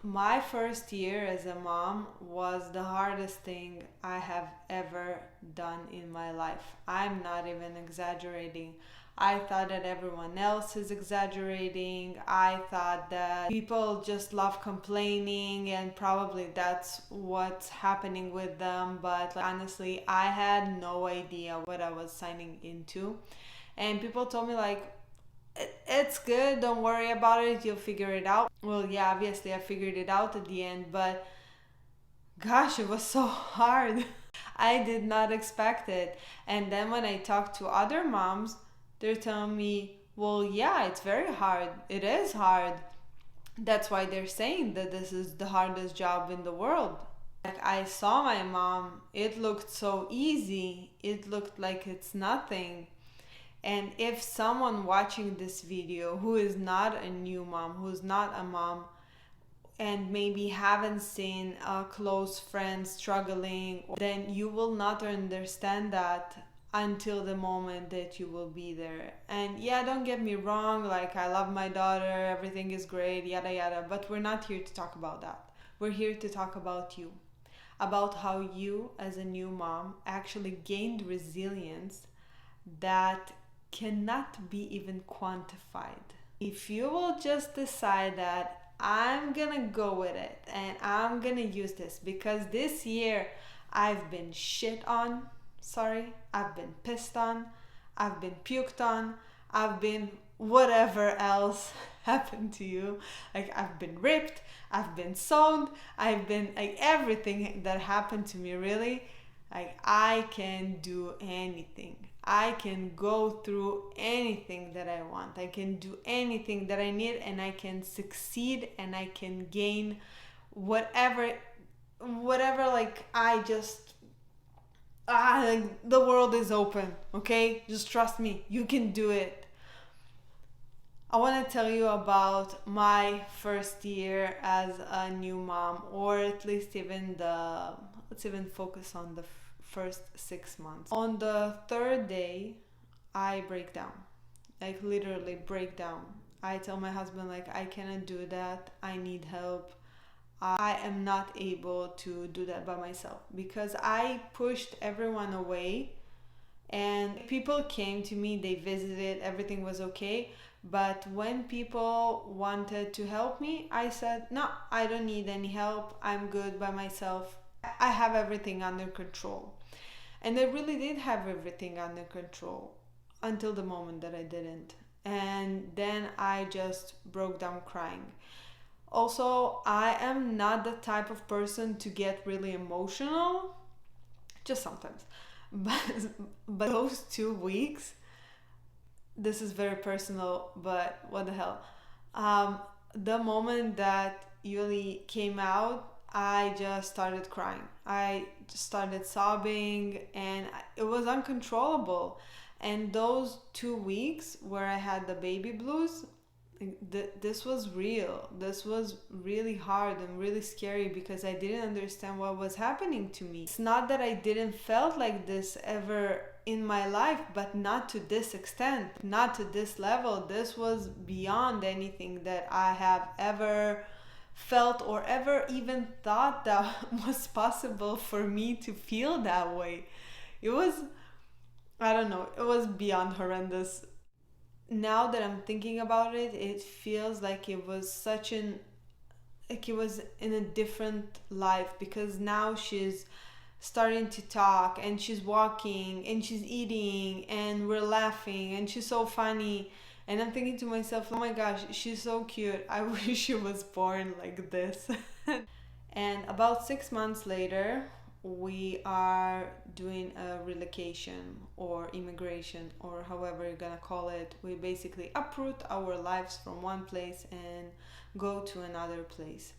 My first year as a mom was the hardest thing I have ever done in my life. I'm not even exaggerating. I thought that everyone else is exaggerating. I thought that people just love complaining and probably that's what's happening with them. But like, honestly, I had no idea what I was signing into. And people told me, like, it's good, don't worry about it, you'll figure it out. Well, yeah, obviously I figured it out at the end, but gosh, it was so hard. I did not expect it. And then when I talked to other moms, they're telling me, well, yeah, it's very hard. It is hard. That's why they're saying that this is the hardest job in the world. Like, I saw my mom, it looked so easy, it looked like it's nothing. And if someone watching this video who is not a new mom, who's not a mom, and maybe haven't seen a close friend struggling, then you will not understand that until the moment that you will be there. And yeah, don't get me wrong, like, I love my daughter, everything is great, yada yada, but we're not here to talk about that. We're here to talk about you, about how you as a new mom actually gained resilience that cannot be even quantified. If you will just decide that I'm gonna go with it and I'm gonna use this, because this year I've been shit on, sorry, I've been pissed on, I've been puked on, I've been whatever else happened to you. Like, I've been ripped, I've been sewn, I've been, like, everything that happened to me, really. Like, I can do anything. I can go through anything that I want. I can do anything that I need, and I can succeed, and I can gain whatever, like, I just, like, the world is open, okay? Just trust me, you can do it. I want to tell you about my first year as a new mom, or at least let's even focus on the first 6 months. On the third day, I break down, like, literally break down. I tell my husband, like, I cannot do that, I need help. I am not able to do that by myself, because I pushed everyone away, and people came to me, they visited, everything was okay. But when people wanted to help me, I said, no, I don't need any help, I'm good by myself, I have everything under control. And I really did have everything under control until the moment that I didn't. And then I just broke down crying. Also, I am not the type of person to get really emotional, just sometimes. But those 2 weeks, this is very personal, but what the hell. The moment that Yuli came out, I just started crying. I just started sobbing, and it was uncontrollable. And those 2 weeks where I had the baby blues, this was real. This was really hard and really scary, because I didn't understand what was happening to me. It's not that I didn't felt like this ever in my life, but not to this extent, not to this level. This was beyond anything that I have ever felt or ever even thought that was possible for me to feel that way. It was, I don't know, it was beyond horrendous. Now that I'm thinking about it, it feels like it was like it was in a different life, because now she's starting to talk, and she's walking, and she's eating, and we're laughing, and she's so funny. And I'm thinking to myself, oh my gosh, she's so cute. I wish she was born like this. And about 6 months later, we are doing a relocation or immigration, or however you're gonna call it. We basically uproot our lives from one place and go to another place.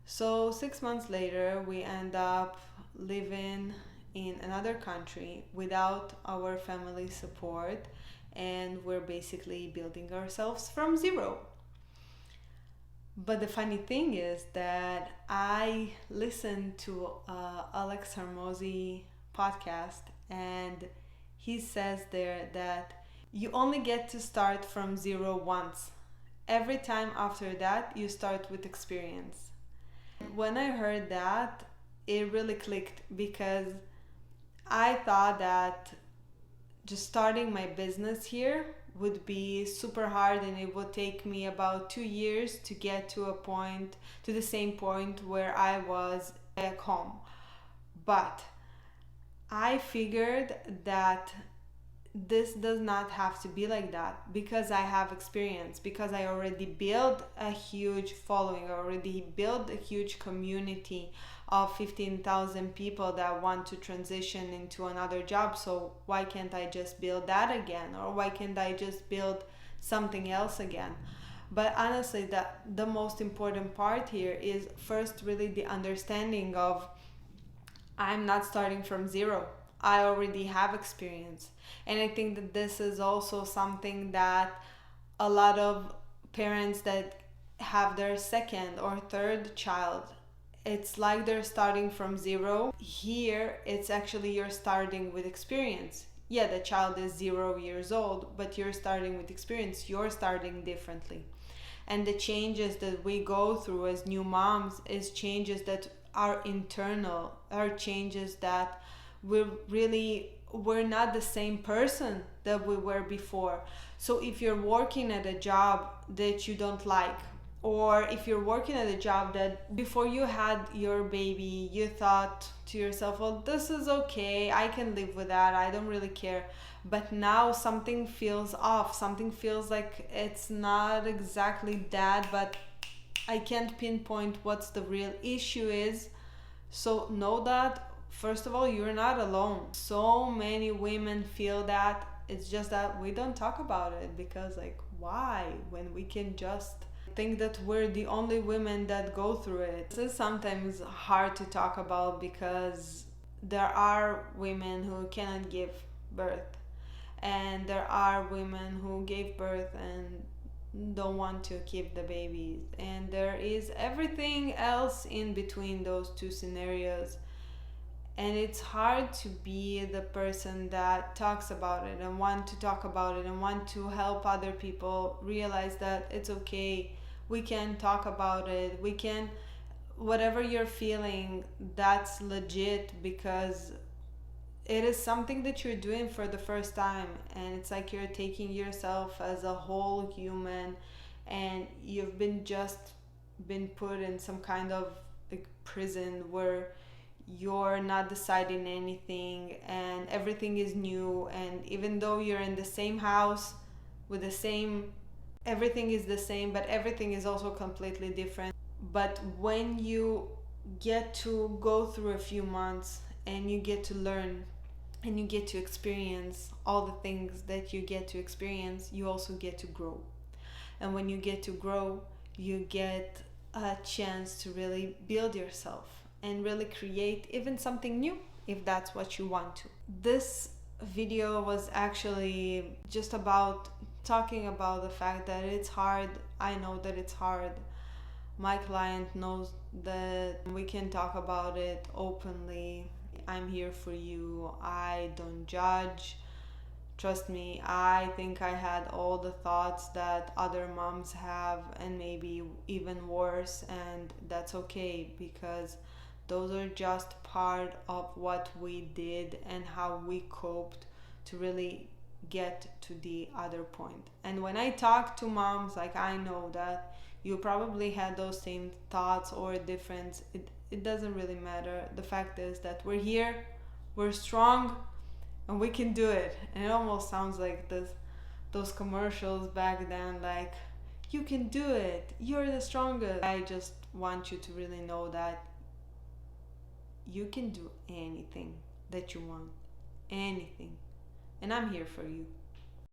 So 6 months later, we end up living in another country without our family support, and we're basically building ourselves from zero. But the funny thing is that I listened to Alex Hermosi podcast, and he says there that you only get to start from zero once. Every time after that, you start with experience. When I heard that, it really clicked because I thought that just starting my business here would be super hard, and it would take me about 2 years to get to the same point where I was back home. But I figured that this does not have to be like that because I have experience, because I already built a huge following, I already built a huge community of 15,000 people that want to transition into another job. So why can't I just build that again? Or why can't I just build something else again? But honestly, the most important part here is first really the understanding of I'm not starting from zero. I already have experience. And I think that this is also something that a lot of parents that have their second or third child, it's like they're starting from zero. Here, it's actually you're starting with experience. Yeah, the child is 0 years old, but you're starting with experience. You're starting differently. And the changes that we go through as new moms is changes that are internal, are changes that we're not the same person that we were before. So if you're working at a job that you don't like, or if you're working at a job that before you had your baby you thought to yourself, well, this is okay, I can live with that, I don't really care, but now something feels off, something feels like it's not exactly that, but I can't pinpoint what's the real issue is. So know that first of all, you're not alone. So many women feel that. It's just that we don't talk about it because, like, why? When we can just think that we're the only women that go through it. This is sometimes hard to talk about because there are women who cannot give birth, and there are women who gave birth and don't want to keep the babies, and there is everything else in between those two scenarios. And it's hard to be the person that talks about it and want to talk about it and want to help other people realize that it's okay, we can talk about it, we can, whatever you're feeling, that's legit, because it is something that you're doing for the first time, and it's like you're taking yourself as a whole human, and you've been put in some kind of like prison where you're not deciding anything and everything is new. And even though you're in the same house with the same, everything is the same, but everything is also completely different. But when you get to go through a few months and you get to learn and you get to experience all the things that you get to experience, you also get to grow. And when you get to grow, you get a chance to really build yourself and really create even something new if that's what you want to. This video was actually just about talking about the fact that it's hard. I know that it's hard. My client knows that we can talk about it openly. I'm here for you. I don't judge. Trust me, I think I had all the thoughts that other moms have, and maybe even worse, and that's okay because those are just part of what we did and how we coped to really get to the other point. And when I talk to moms, like, I know that you probably had those same thoughts or different. It doesn't really matter. The fact is that we're here, we're strong, and we can do it. And it almost sounds like those commercials back then, like, you can do it, you're the strongest. I just want you to really know that you can do anything that you want, anything, and I'm here for you.